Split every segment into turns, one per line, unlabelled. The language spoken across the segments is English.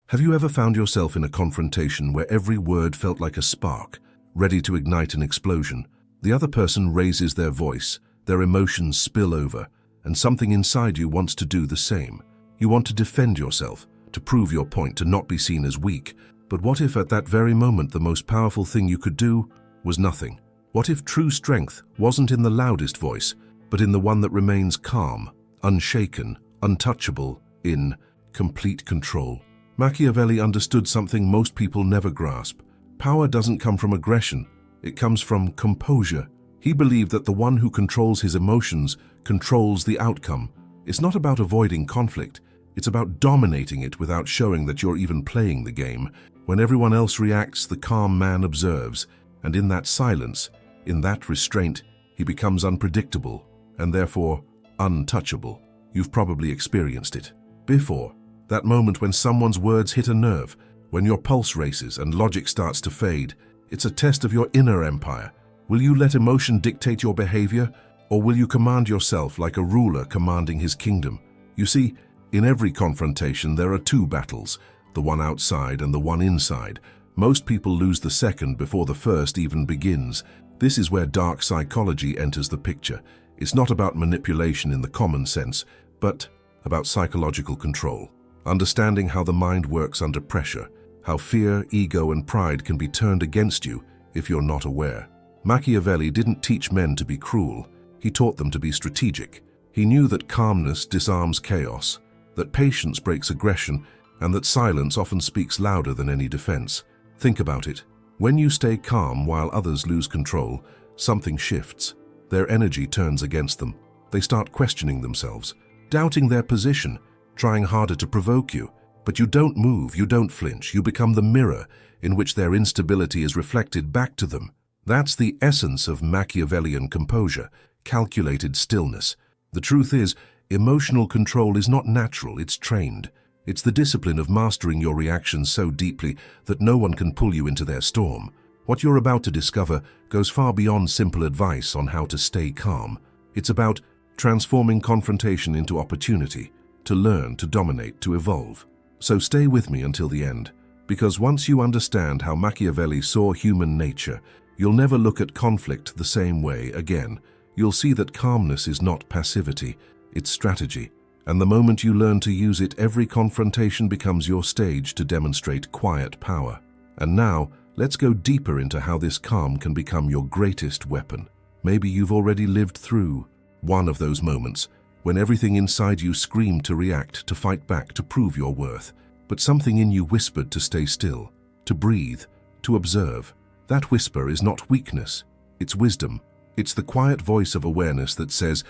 Have you ever found yourself in a confrontation where every word felt like a spark, ready to ignite an explosion? The other person raises their voice, their emotions spill over, and something inside you wants to do the same. You want to defend yourself, to prove your point, to not be seen as weak. But what if at that very moment the most powerful thing you could do was nothing? What if true strength wasn't in the loudest voice, but in the one that remains calm, unshaken, untouchable, in complete control? Machiavelli understood something most people never grasp. Power doesn't come from aggression, it comes from composure. He believed that the one who controls his emotions controls the outcome. It's not about avoiding conflict, it's about dominating it without showing that you're even playing the game. When everyone else reacts, the calm man observes, and in that silence, in that restraint, he becomes unpredictable, and therefore untouchable. You've probably experienced it before. That moment when someone's words hit a nerve, when your pulse races and logic starts to fade. It's a test of your inner empire. Will you let emotion dictate your behavior, or will you command yourself like a ruler commanding his kingdom? You see, in every confrontation there are two battles, the one outside and the one inside. Most people lose the second before the first even begins. This is where dark psychology enters the picture. It's not about manipulation in the common sense, but about psychological control. Understanding how the mind works under pressure, how fear, ego, and pride can be turned against you if you're not aware. Machiavelli didn't teach men to be cruel, he taught them to be strategic. He knew that calmness disarms chaos, that patience breaks aggression, and that silence often speaks louder than any defense. Think about it. When you stay calm while others lose control, something shifts. Their energy turns against them. They start questioning themselves, doubting their position, trying harder to provoke you. But you don't move, you don't flinch, you become the mirror in which their instability is reflected back to them. That's the essence of Machiavellian composure, calculated stillness. The truth is, emotional control is not natural, it's trained. It's the discipline of mastering your reactions so deeply that no one can pull you into their storm. What you're about to discover goes far beyond simple advice on how to stay calm. It's about transforming confrontation into opportunity, to learn, to dominate, to evolve. So stay with me until the end, because once you understand how Machiavelli saw human nature, you'll never look at conflict the same way again. You'll see that calmness is not passivity, it's strategy. And the moment you learn to use it, every confrontation becomes your stage to demonstrate quiet power. And now, let's go deeper into how this calm can become your greatest weapon. Maybe you've already lived through one of those moments, when everything inside you screamed to react, to fight back, to prove your worth. But something in you whispered to stay still, to breathe, to observe. That whisper is not weakness, it's wisdom. It's the quiet voice of awareness that says,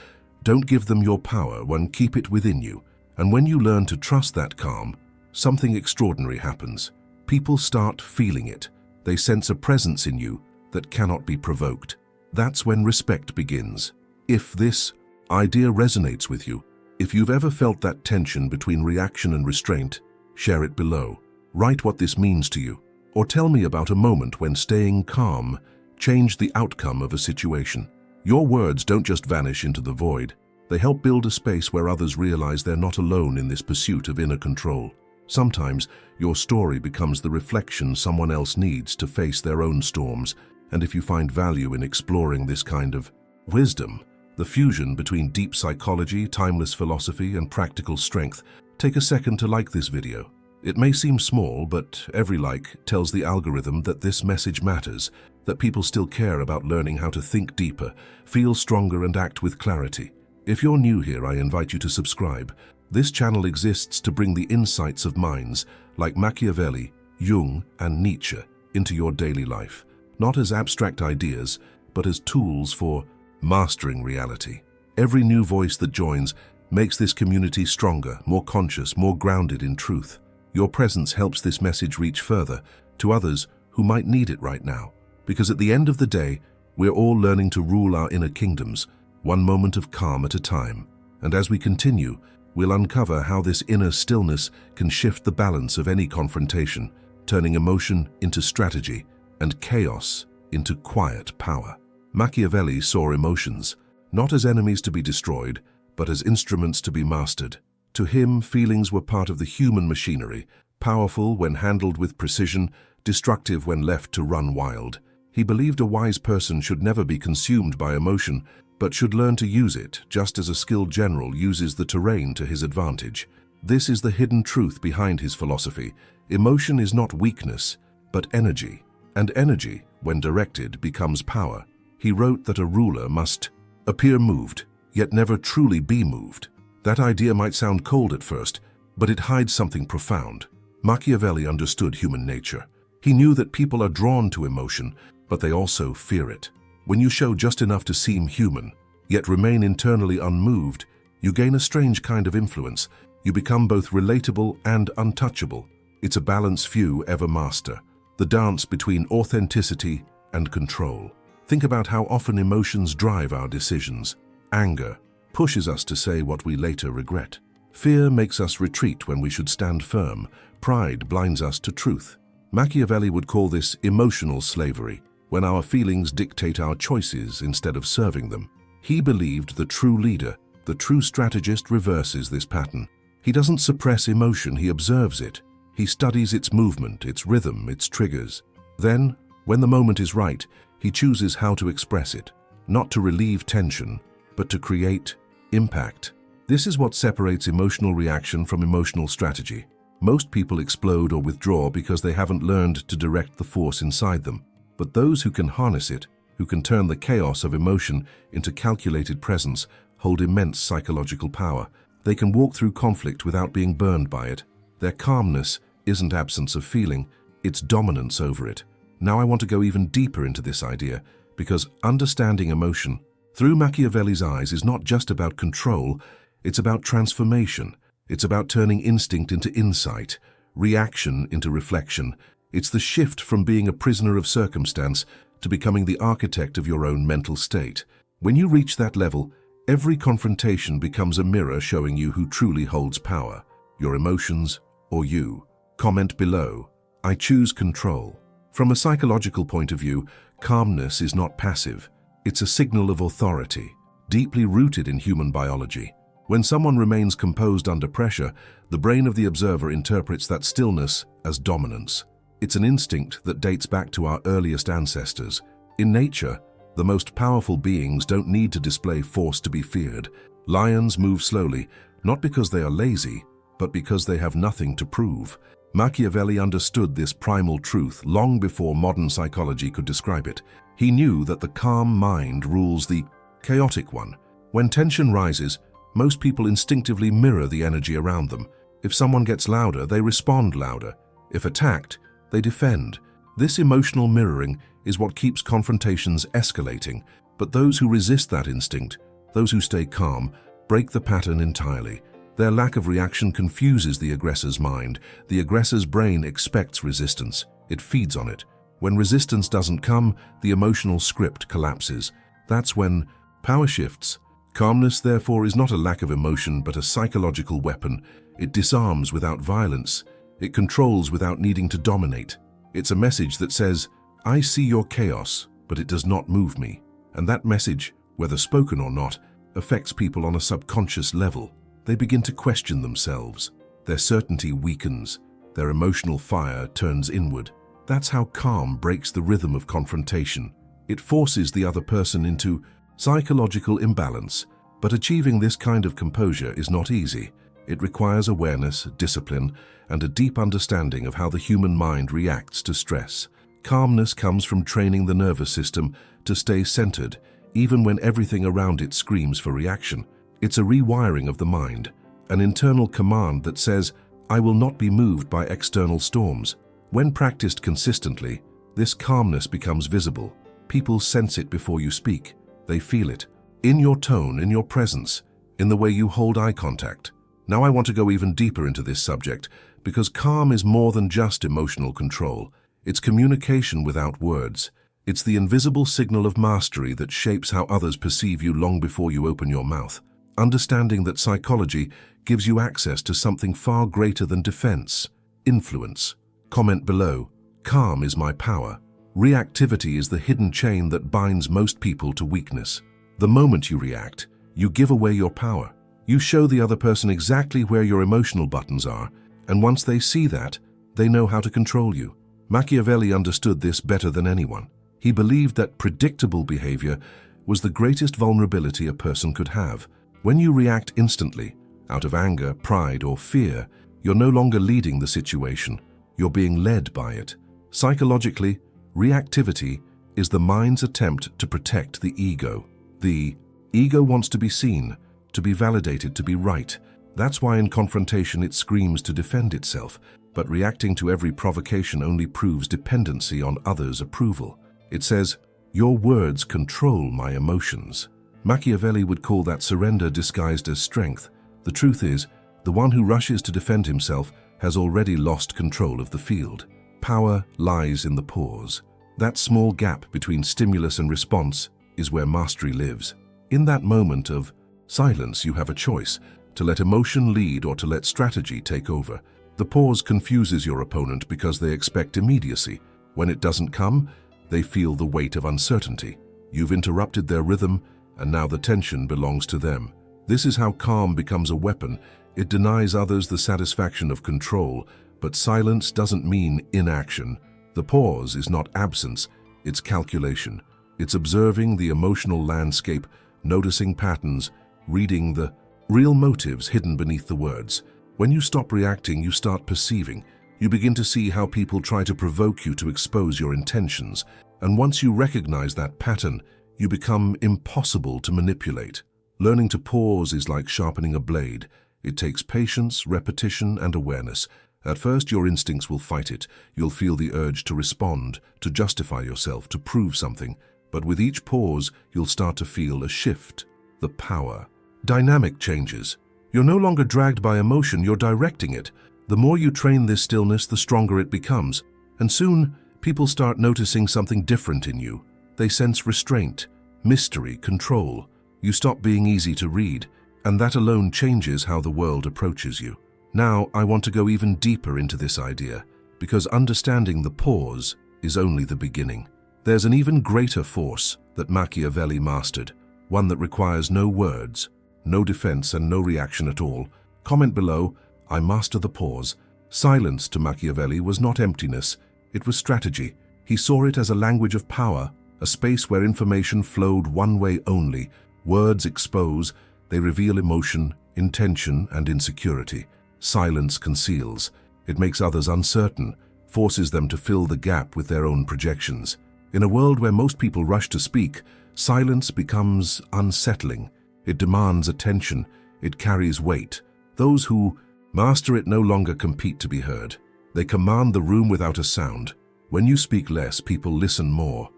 don't give them your power, keep it within you. And when you learn to trust that calm, something extraordinary happens. People start feeling it. They sense a presence in you that cannot be provoked. That's when respect begins. If this idea resonates with you, if you've ever felt that tension between reaction and restraint, share it below. Write what this means to you, or tell me about a moment when staying calm changed the outcome of a situation. Your words don't just vanish into the void, they help build a space where others realize they're not alone in this pursuit of inner control. Sometimes your story becomes the reflection someone else needs to face their own storms, and if you find value in exploring this kind of wisdom, the fusion between deep psychology, timeless philosophy, and practical strength, take a second to like this video. It may seem small, but every like tells the algorithm that this message matters, that people still care about learning how to think deeper, feel stronger, and act with clarity. If you're new here, I invite you to subscribe. This channel exists to bring the insights of minds like Machiavelli, Jung, and Nietzsche into your daily life, not as abstract ideas, but as tools for mastering reality. Every new voice that joins makes this community stronger, more conscious, more grounded in truth. Your presence helps this message reach further to others who might need it right now. Because at the end of the day, we're all learning to rule our inner kingdoms, one moment of calm at a time. And as we continue, we'll uncover how this inner stillness can shift the balance of any confrontation, turning emotion into strategy and chaos into quiet power. Machiavelli saw emotions not as enemies to be destroyed, but as instruments to be mastered. To him, feelings were part of the human machinery, powerful when handled with precision, destructive when left to run wild. He believed a wise person should never be consumed by emotion, but should learn to use it, just as a skilled general uses the terrain to his advantage. This is the hidden truth behind his philosophy. Emotion is not weakness, but energy. And energy, when directed, becomes power. He wrote that a ruler must appear moved, yet never truly be moved. That idea might sound cold at first, but it hides something profound. Machiavelli understood human nature. He knew that people are drawn to emotion, but they also fear it. When you show just enough to seem human, yet remain internally unmoved, you gain a strange kind of influence. You become both relatable and untouchable. It's a balance few ever master, the dance between authenticity and control. Think about how often emotions drive our decisions. Anger pushes us to say what we later regret. Fear makes us retreat when we should stand firm. Pride blinds us to truth. Machiavelli would call this emotional slavery, when our feelings dictate our choices instead of serving them. He believed the true leader, the true strategist, reverses this pattern. He doesn't suppress emotion, he observes it. He studies its movement, its rhythm, its triggers. Then, when the moment is right, he chooses how to express it, not to relieve tension, but to create impact. This is what separates emotional reaction from emotional strategy. Most people explode or withdraw because they haven't learned to direct the force inside them. But those who can harness it, who can turn the chaos of emotion into calculated presence, hold immense psychological power. They can walk through conflict without being burned by it. Their calmness isn't absence of feeling, it's dominance over it. Now I want to go even deeper into this idea, because understanding emotion through Machiavelli's eyes is not just about control, it's about transformation. It's about turning instinct into insight, reaction into reflection. It's the shift from being a prisoner of circumstance to becoming the architect of your own mental state. When you reach that level, every confrontation becomes a mirror showing you who truly holds power, your emotions or you. Comment below. I choose control. From a psychological point of view, calmness is not passive. It's a signal of authority, deeply rooted in human biology. When someone remains composed under pressure, the brain of the observer interprets that stillness as dominance. It's an instinct that dates back to our earliest ancestors. In nature, the most powerful beings don't need to display force to be feared. Lions move slowly, not because they are lazy, but because they have nothing to prove. Machiavelli understood this primal truth long before modern psychology could describe it. He knew that the calm mind rules the chaotic one. When tension rises, most people instinctively mirror the energy around them. If someone gets louder, they respond louder. If attacked, they defend. This emotional mirroring is what keeps confrontations escalating. But those who resist that instinct, those who stay calm, break the pattern entirely. Their lack of reaction confuses the aggressor's mind. The aggressor's brain expects resistance. It feeds on it. When resistance doesn't come, the emotional script collapses. That's when power shifts. Calmness, therefore, is not a lack of emotion, but a psychological weapon. It disarms without violence. It controls without needing to dominate. It's a message that says, I see your chaos, but it does not move me. And that message, whether spoken or not, affects people on a subconscious level. They begin to question themselves. Their certainty weakens. Their emotional fire turns inward. That's how calm breaks the rhythm of confrontation. It forces the other person into psychological imbalance. But achieving this kind of composure is not easy. It requires awareness, discipline, and a deep understanding of how the human mind reacts to stress. Calmness comes from training the nervous system to stay centered, even when everything around it screams for reaction. It's a rewiring of the mind, an internal command that says, I will not be moved by external storms. When practiced consistently, this calmness becomes visible. People sense it before you speak. They feel it, in your tone, in your presence, in the way you hold eye contact. Now I want to go even deeper into this subject, because calm is more than just emotional control. It's communication without words. It's the invisible signal of mastery that shapes how others perceive you long before you open your mouth. Understanding that psychology gives you access to something far greater than defense, influence. Comment below. Calm is my power. Reactivity is the hidden chain that binds most people to weakness. The moment you react, you give away your power. You show the other person exactly where your emotional buttons are, and once they see that, they know how to control you. Machiavelli understood this better than anyone. He believed that predictable behavior was the greatest vulnerability a person could have. When you react instantly, out of anger, pride, or fear, you're no longer leading the situation. You're being led by it. Psychologically, reactivity is the mind's attempt to protect the ego. The ego wants to be seen, to be validated, to be right. That's why in confrontation it screams to defend itself, but reacting to every provocation only proves dependency on others' approval. It says, "Your words control my emotions." Machiavelli would call that surrender disguised as strength. The truth is, the one who rushes to defend himself has already lost control of the field. Power lies in the pause. That small gap between stimulus and response is where mastery lives. In that moment of silence, you have a choice, to let emotion lead or to let strategy take over. The pause confuses your opponent because they expect immediacy. When it doesn't come, they feel the weight of uncertainty. You've interrupted their rhythm, and now the tension belongs to them. This is how calm becomes a weapon. It denies others the satisfaction of control, but silence doesn't mean inaction. The pause is not absence, it's calculation. It's observing the emotional landscape, noticing patterns, reading the real motives hidden beneath the words. When you stop reacting, you start perceiving. You begin to see how people try to provoke you to expose your intentions. And once you recognize that pattern, you become impossible to manipulate. Learning to pause is like sharpening a blade. It takes patience, repetition, and awareness. At first, your instincts will fight it. You'll feel the urge to respond, to justify yourself, to prove something. But with each pause, you'll start to feel a shift, the power. Dynamic changes. You're no longer dragged by emotion, you're directing it. The more you train this stillness, the stronger it becomes. And soon, people start noticing something different in you. They sense restraint, mystery, control. You stop being easy to read, and that alone changes how the world approaches you. Now, I want to go even deeper into this idea, because understanding the pause is only the beginning. There's an even greater force that Machiavelli mastered, one that requires no words, no defense, and no reaction at all. Comment below, I master the pause. Silence to Machiavelli was not emptiness, it was strategy. He saw it as a language of power, a space where information flowed one way only. Words expose, they reveal emotion, intention, and insecurity. Silence conceals. It makes others uncertain, forces them to fill the gap with their own projections. In a world where most people rush to speak, silence becomes unsettling. It demands attention. It carries weight. Those who master it no longer compete to be heard. They command the room without a sound. When you speak less, people listen more.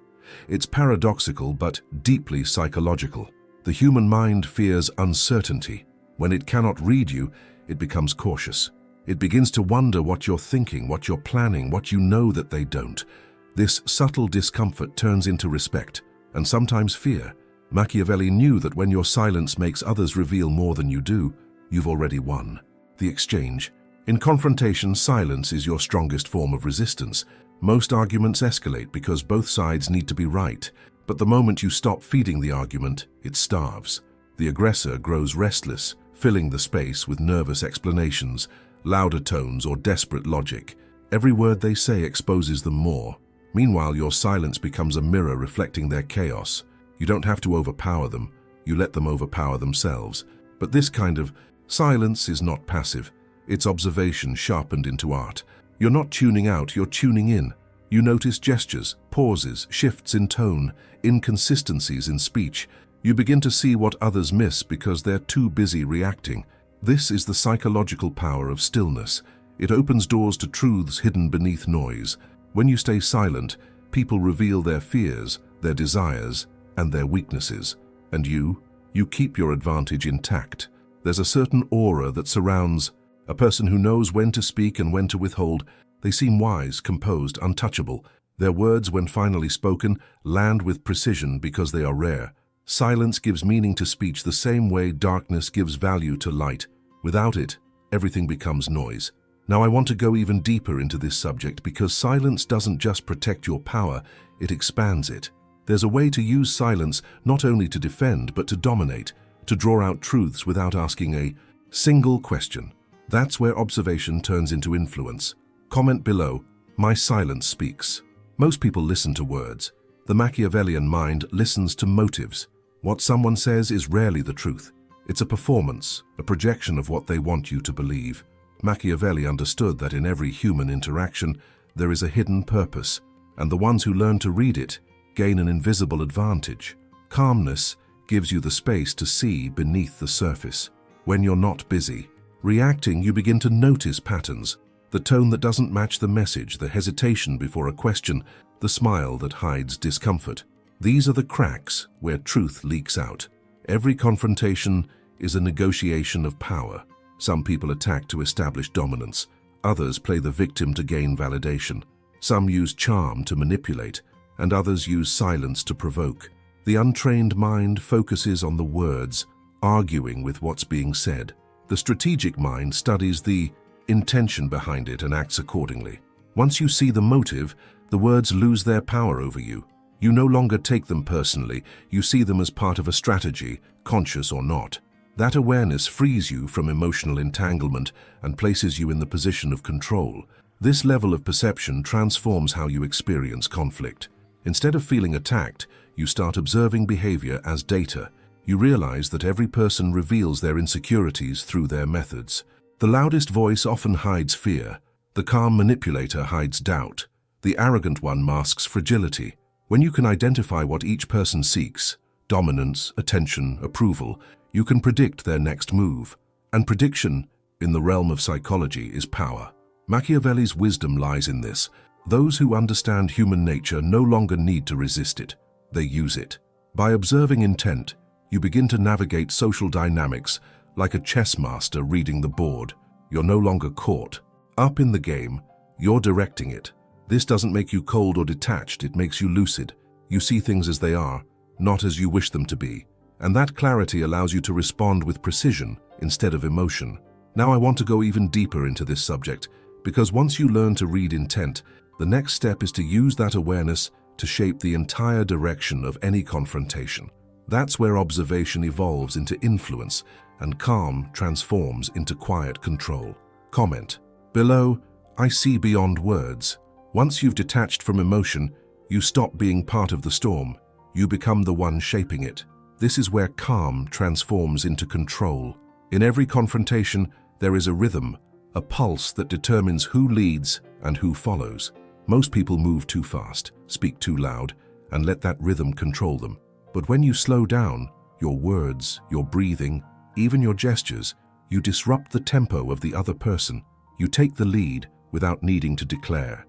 It's paradoxical but deeply psychological. The human mind fears uncertainty. When it cannot read you, it becomes cautious. It begins to wonder what you're thinking, what you're planning, what you know that they don't. This subtle discomfort turns into respect, and sometimes fear. Machiavelli knew that when your silence makes others reveal more than you do, you've already won. The exchange. In confrontation, silence is your strongest form of resistance. Most arguments escalate because both sides need to be right, but the moment you stop feeding the argument, it starves. The aggressor grows restless, filling the space with nervous explanations, louder tones, or desperate logic. Every word they say exposes them more. Meanwhile, your silence becomes a mirror reflecting their chaos. You don't have to overpower them, you let them overpower themselves. But this kind of silence is not passive. It's observation sharpened into art. You're not tuning out, you're tuning in. You notice gestures, pauses, shifts in tone, inconsistencies in speech. You begin to see what others miss because they're too busy reacting. This is the psychological power of stillness. It opens doors to truths hidden beneath noise. When you stay silent, people reveal their fears, their desires, and their weaknesses. And you keep your advantage intact. There's a certain aura that surrounds a person who knows when to speak and when to withhold. They seem wise, composed, untouchable. Their words, when finally spoken, land with precision because they are rare. Silence gives meaning to speech the same way darkness gives value to light. Without it, everything becomes noise. Now I want to go even deeper into this subject because silence doesn't just protect your power, it expands it. There's a way to use silence not only to defend but to dominate, to draw out truths without asking a single question. That's where observation turns into influence. Comment below, "My silence speaks." Most people listen to words. The Machiavellian mind listens to motives. What someone says is rarely the truth. It's a performance, a projection of what they want you to believe. Machiavelli understood that in every human interaction there is a hidden purpose, and the ones who learn to read it gain an invisible advantage. Calmness gives you the space to see beneath the surface. When you're not busy reacting, you begin to notice patterns. The tone that doesn't match the message, the hesitation before a question, the smile that hides discomfort. These are the cracks where truth leaks out. Every confrontation is a negotiation of power. Some people attack to establish dominance. Others play the victim to gain validation. Some use charm to manipulate, and others use silence to provoke. The untrained mind focuses on the words, arguing with what's being said. The strategic mind studies the intention behind it and acts accordingly. Once you see the motive, the words lose their power over you. You no longer take them personally, you see them as part of a strategy, conscious or not. That awareness frees you from emotional entanglement and places you in the position of control. This level of perception transforms how you experience conflict. Instead of feeling attacked, you start observing behavior as data. You realize that every person reveals their insecurities through their methods. The loudest voice often hides fear. The calm manipulator hides doubt. The arrogant one masks fragility. When you can identify what each person seeks, dominance, attention, approval, you can predict their next move. And prediction, in the realm of psychology, is power. Machiavelli's wisdom lies in this. Those who understand human nature no longer need to resist it. They use it. By observing intent, you begin to navigate social dynamics like a chess master reading the board. You're no longer caught. Up in the game, you're directing it. This doesn't make you cold or detached, it makes you lucid. You see things as they are, not as you wish them to be. And that clarity allows you to respond with precision instead of emotion. Now I want to go even deeper into this subject, because once you learn to read intent, the next step is to use that awareness to shape the entire direction of any confrontation. That's where observation evolves into influence and calm transforms into quiet control. Comment below, "I see beyond words." Once you've detached from emotion, you stop being part of the storm. You become the one shaping it. This is where calm transforms into control. In every confrontation, there is a rhythm, a pulse that determines who leads and who follows. Most people move too fast, speak too loud, and let that rhythm control them. But when you slow down, your words, your breathing, even your gestures, you disrupt the tempo of the other person. You take the lead without needing to declare.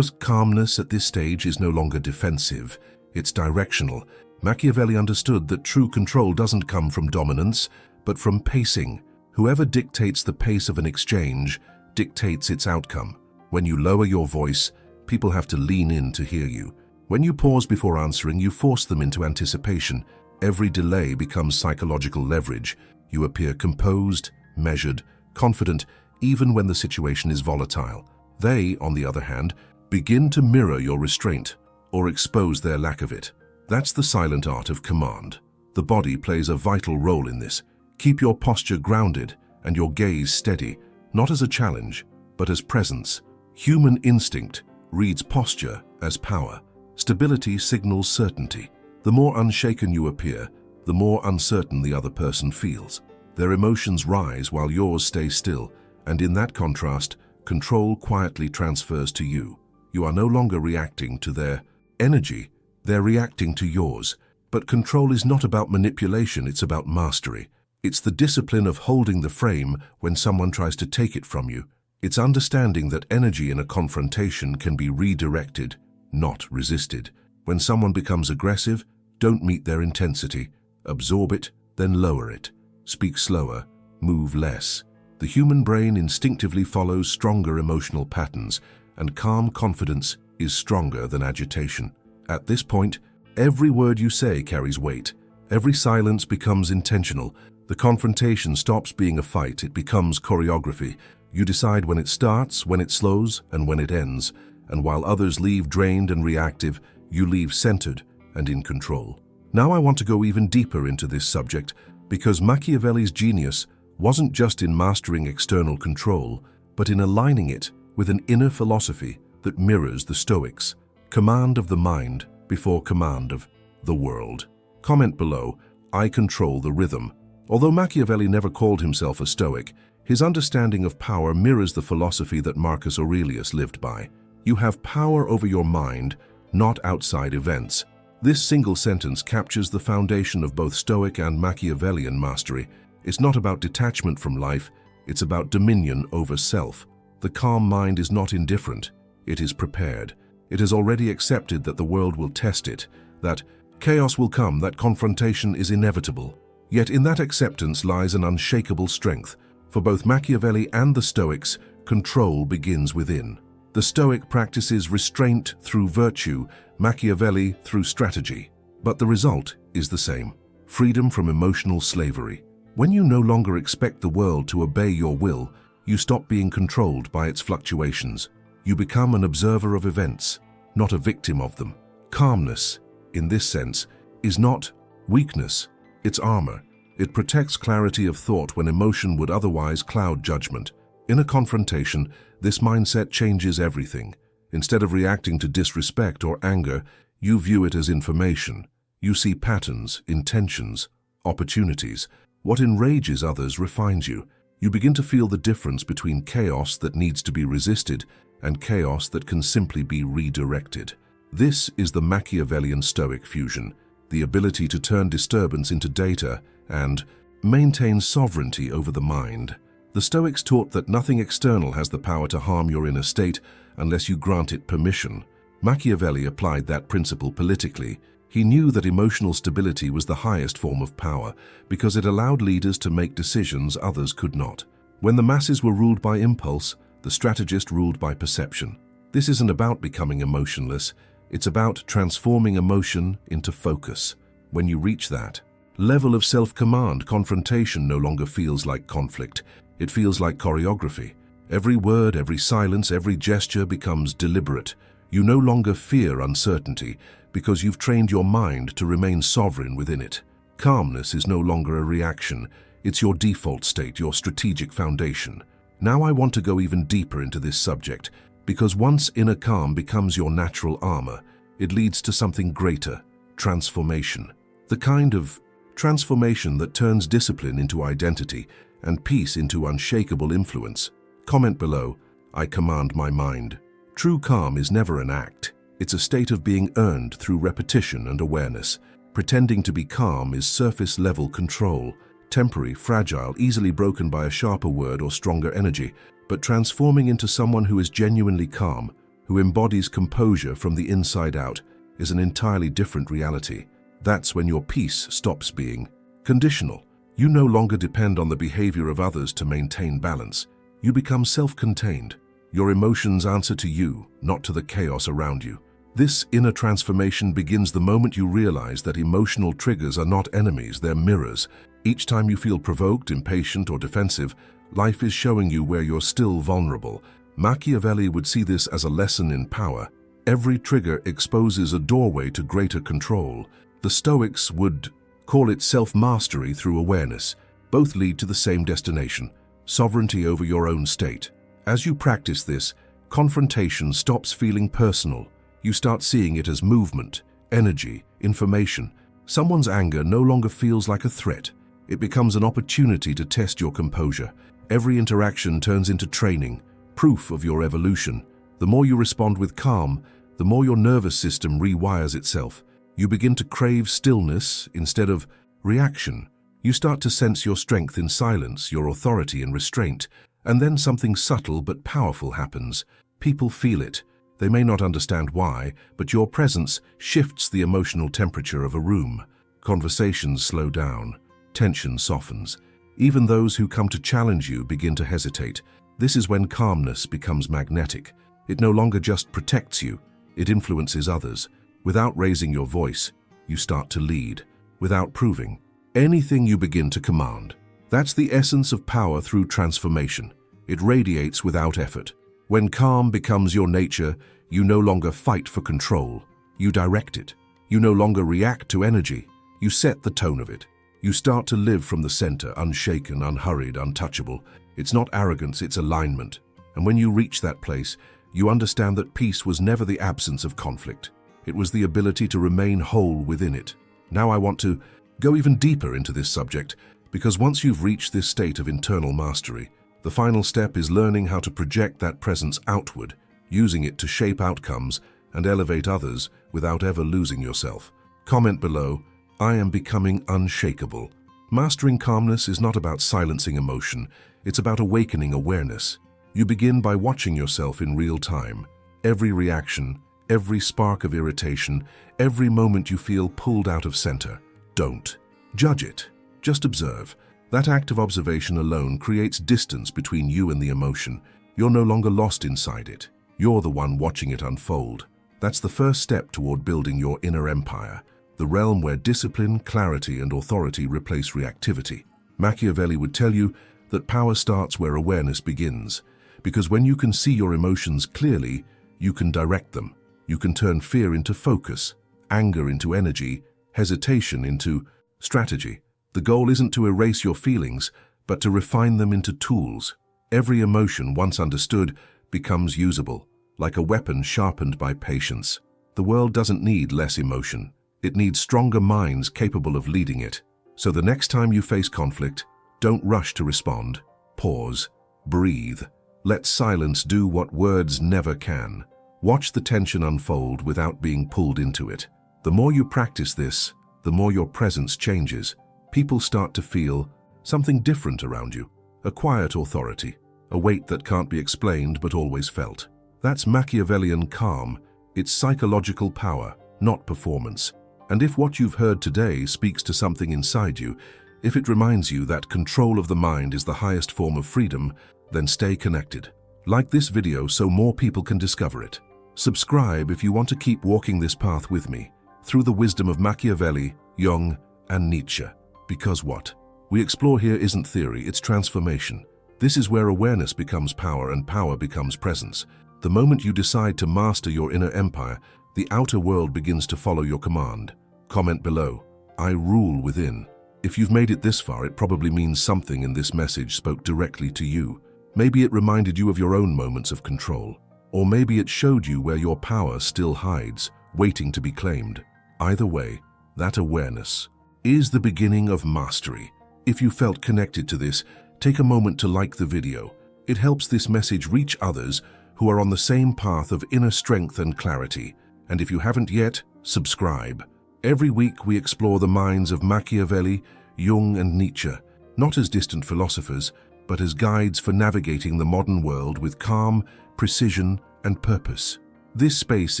Calmness at this stage is no longer defensive, it's directional. Machiavelli understood that true control doesn't come from dominance, but from pacing. Whoever dictates the pace of an exchange dictates its outcome. When you lower your voice, people have to lean in to hear you. When you pause before answering, you force them into anticipation. Every delay becomes psychological leverage. You appear composed, measured, confident, even when the situation is volatile. They, on the other hand, begin to mirror your restraint or expose their lack of it. That's the silent art of command. The body plays a vital role in this. Keep your posture grounded and your gaze steady, not as a challenge, but as presence. Human instinct reads posture as power. Stability signals certainty. The more unshaken you appear, the more uncertain the other person feels. Their emotions rise while yours stay still, and in that contrast, control quietly transfers to you. You are no longer reacting to their energy, they're reacting to yours. But control is not about manipulation, it's about mastery. It's the discipline of holding the frame when someone tries to take it from you. It's understanding that energy in a confrontation can be redirected, not resisted. When someone becomes aggressive, don't meet their intensity. Absorb it, then lower it. Speak slower, move less. The human brain instinctively follows stronger emotional patterns, and calm confidence is stronger than agitation. At this point, every word you say carries weight. Every silence becomes intentional. The confrontation stops being a fight, it becomes choreography. You decide when it starts, when it slows, and when it ends. And while others leave drained and reactive, you leave centered and in control. Now I want to go even deeper into this subject, because Machiavelli's genius wasn't just in mastering external control, but in aligning it with an inner philosophy that mirrors the Stoics. Command of the mind before command of the world. Comment below, I control the rhythm. Although Machiavelli never called himself a Stoic, his understanding of power mirrors the philosophy that Marcus Aurelius lived by. You have power over your mind, not outside events. This single sentence captures the foundation of both Stoic and Machiavellian mastery. It's not about detachment from life, it's about dominion over self. The calm mind is not indifferent, it is prepared. It has already accepted that the world will test it, that chaos will come, that confrontation is inevitable. Yet in that acceptance lies an unshakable strength. For both Machiavelli and the Stoics, control begins within. The Stoic practices restraint through virtue, Machiavelli through strategy. But the result is the same: freedom from emotional slavery. When you no longer expect the world to obey your will, you stop being controlled by its fluctuations. You become an observer of events, not a victim of them. Calmness, in this sense, is not weakness, it's armor. It protects clarity of thought when emotion would otherwise cloud judgment. In a confrontation, this mindset changes everything. Instead of reacting to disrespect or anger, you view it as information. You see patterns, intentions, opportunities. What enrages others refines you. You begin to feel the difference between chaos that needs to be resisted and chaos that can simply be redirected. This is the Machiavellian Stoic fusion, the ability to turn disturbance into data and maintain sovereignty over the mind. The Stoics taught that nothing external has the power to harm your inner state unless you grant it permission. Machiavelli applied that principle politically. He knew that emotional stability was the highest form of power because it allowed leaders to make decisions others could not. When the masses were ruled by impulse, the strategist ruled by perception. This isn't about becoming emotionless, it's about transforming emotion into focus. When you reach that level of self-command, confrontation no longer feels like conflict. It feels like choreography. Every word, every silence, every gesture becomes deliberate. You no longer fear uncertainty because you've trained your mind to remain sovereign within it. Calmness is no longer a reaction. It's your default state, your strategic foundation. Now I want to go even deeper into this subject, because once inner calm becomes your natural armor, it leads to something greater: transformation. The kind of transformation that turns discipline into identity and peace into unshakable influence. Comment below, I command my mind. True calm is never an act. It's a state of being earned through repetition and awareness. Pretending to be calm is surface-level control, temporary, fragile, easily broken by a sharper word or stronger energy. But transforming into someone who is genuinely calm, who embodies composure from the inside out, is an entirely different reality. That's when your peace stops being conditional. You no longer depend on the behavior of others to maintain balance. You become self-contained. Your emotions answer to you, not to the chaos around you. This inner transformation begins the moment you realize that emotional triggers are not enemies, they're mirrors. Each time you feel provoked, impatient, or defensive, life is showing you where you're still vulnerable. Machiavelli would see this as a lesson in power. Every trigger exposes a doorway to greater control. The Stoics would call it self-mastery through awareness. Both lead to the same destination: sovereignty over your own state. As you practice this, confrontation stops feeling personal. You start seeing it as movement, energy, information. Someone's anger no longer feels like a threat. It becomes an opportunity to test your composure. Every interaction turns into training, proof of your evolution. The more you respond with calm, the more your nervous system rewires itself. You begin to crave stillness instead of reaction. You start to sense your strength in silence, your authority in restraint. And then something subtle but powerful happens. People feel it. They may not understand why, but your presence shifts the emotional temperature of a room. Conversations slow down. Tension softens. Even those who come to challenge you begin to hesitate. This is when calmness becomes magnetic. It no longer just protects you, it influences others. Without raising your voice, you start to lead. Without proving, anything you begin to command. That's the essence of power through transformation. It radiates without effort. When calm becomes your nature, you no longer fight for control. You direct it. You no longer react to energy. You set the tone of it. You start to live from the center, unshaken, unhurried, untouchable. It's not arrogance, it's alignment. And when you reach that place, you understand that peace was never the absence of conflict. It was the ability to remain whole within it. Now I want to go even deeper into this subject, because once you've reached this state of internal mastery, the final step is learning how to project that presence outward, using it to shape outcomes and elevate others without ever losing yourself. Comment below, I am becoming unshakable. Mastering calmness is not about silencing emotion, it's about awakening awareness. You begin by watching yourself in real time. Every reaction, every spark of irritation, every moment you feel pulled out of center. Don't judge it. Just observe. That act of observation alone creates distance between you and the emotion. You're no longer lost inside it. You're the one watching it unfold. That's the first step toward building your inner empire, the realm where discipline, clarity, and authority replace reactivity. Machiavelli would tell you that power starts where awareness begins, because when you can see your emotions clearly, you can direct them. You can turn fear into focus, anger into energy, hesitation into strategy. The goal isn't to erase your feelings, but to refine them into tools. Every emotion, once understood, becomes usable, like a weapon sharpened by patience. The world doesn't need less emotion. It needs stronger minds capable of leading it. So the next time you face conflict, don't rush to respond. Pause. Breathe. Let silence do what words never can. Watch the tension unfold without being pulled into it. The more you practice this, the more your presence changes. People start to feel something different around you. A quiet authority, a weight that can't be explained but always felt. That's Machiavellian calm. It's psychological power, not performance. And if what you've heard today speaks to something inside you, if it reminds you that control of the mind is the highest form of freedom, then stay connected. Like this video so more people can discover it. Subscribe if you want to keep walking this path with me, through the wisdom of Machiavelli, Jung, and Nietzsche. Because what we explore here isn't theory, it's transformation. This is where awareness becomes power and power becomes presence. The moment you decide to master your inner empire, the outer world begins to follow your command. Comment below, I rule within. If you've made it this far, it probably means something in this message spoke directly to you. Maybe it reminded you of your own moments of control. Or maybe it showed you where your power still hides, waiting to be claimed. Either way, that awareness is the beginning of mastery. If you felt connected to this, take a moment to like the video. It helps this message reach others who are on the same path of inner strength and clarity. And if you haven't yet, subscribe. Every week we explore the minds of Machiavelli, Jung, and Nietzsche, not as distant philosophers, but as guides for navigating the modern world with calm, precision, and purpose. This space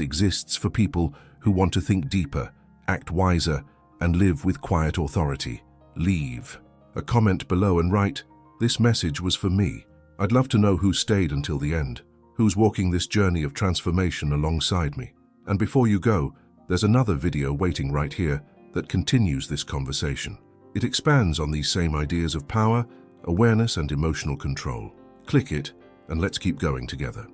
exists for people who want to think deeper, act wiser, and live with quiet authority. Leave a comment below and write, this message was for me. I'd love to know who stayed until the end, who's walking this journey of transformation alongside me. And before you go, there's another video waiting right here that continues this conversation. It expands on these same ideas of power, awareness, and emotional control. Click it, and let's keep going together.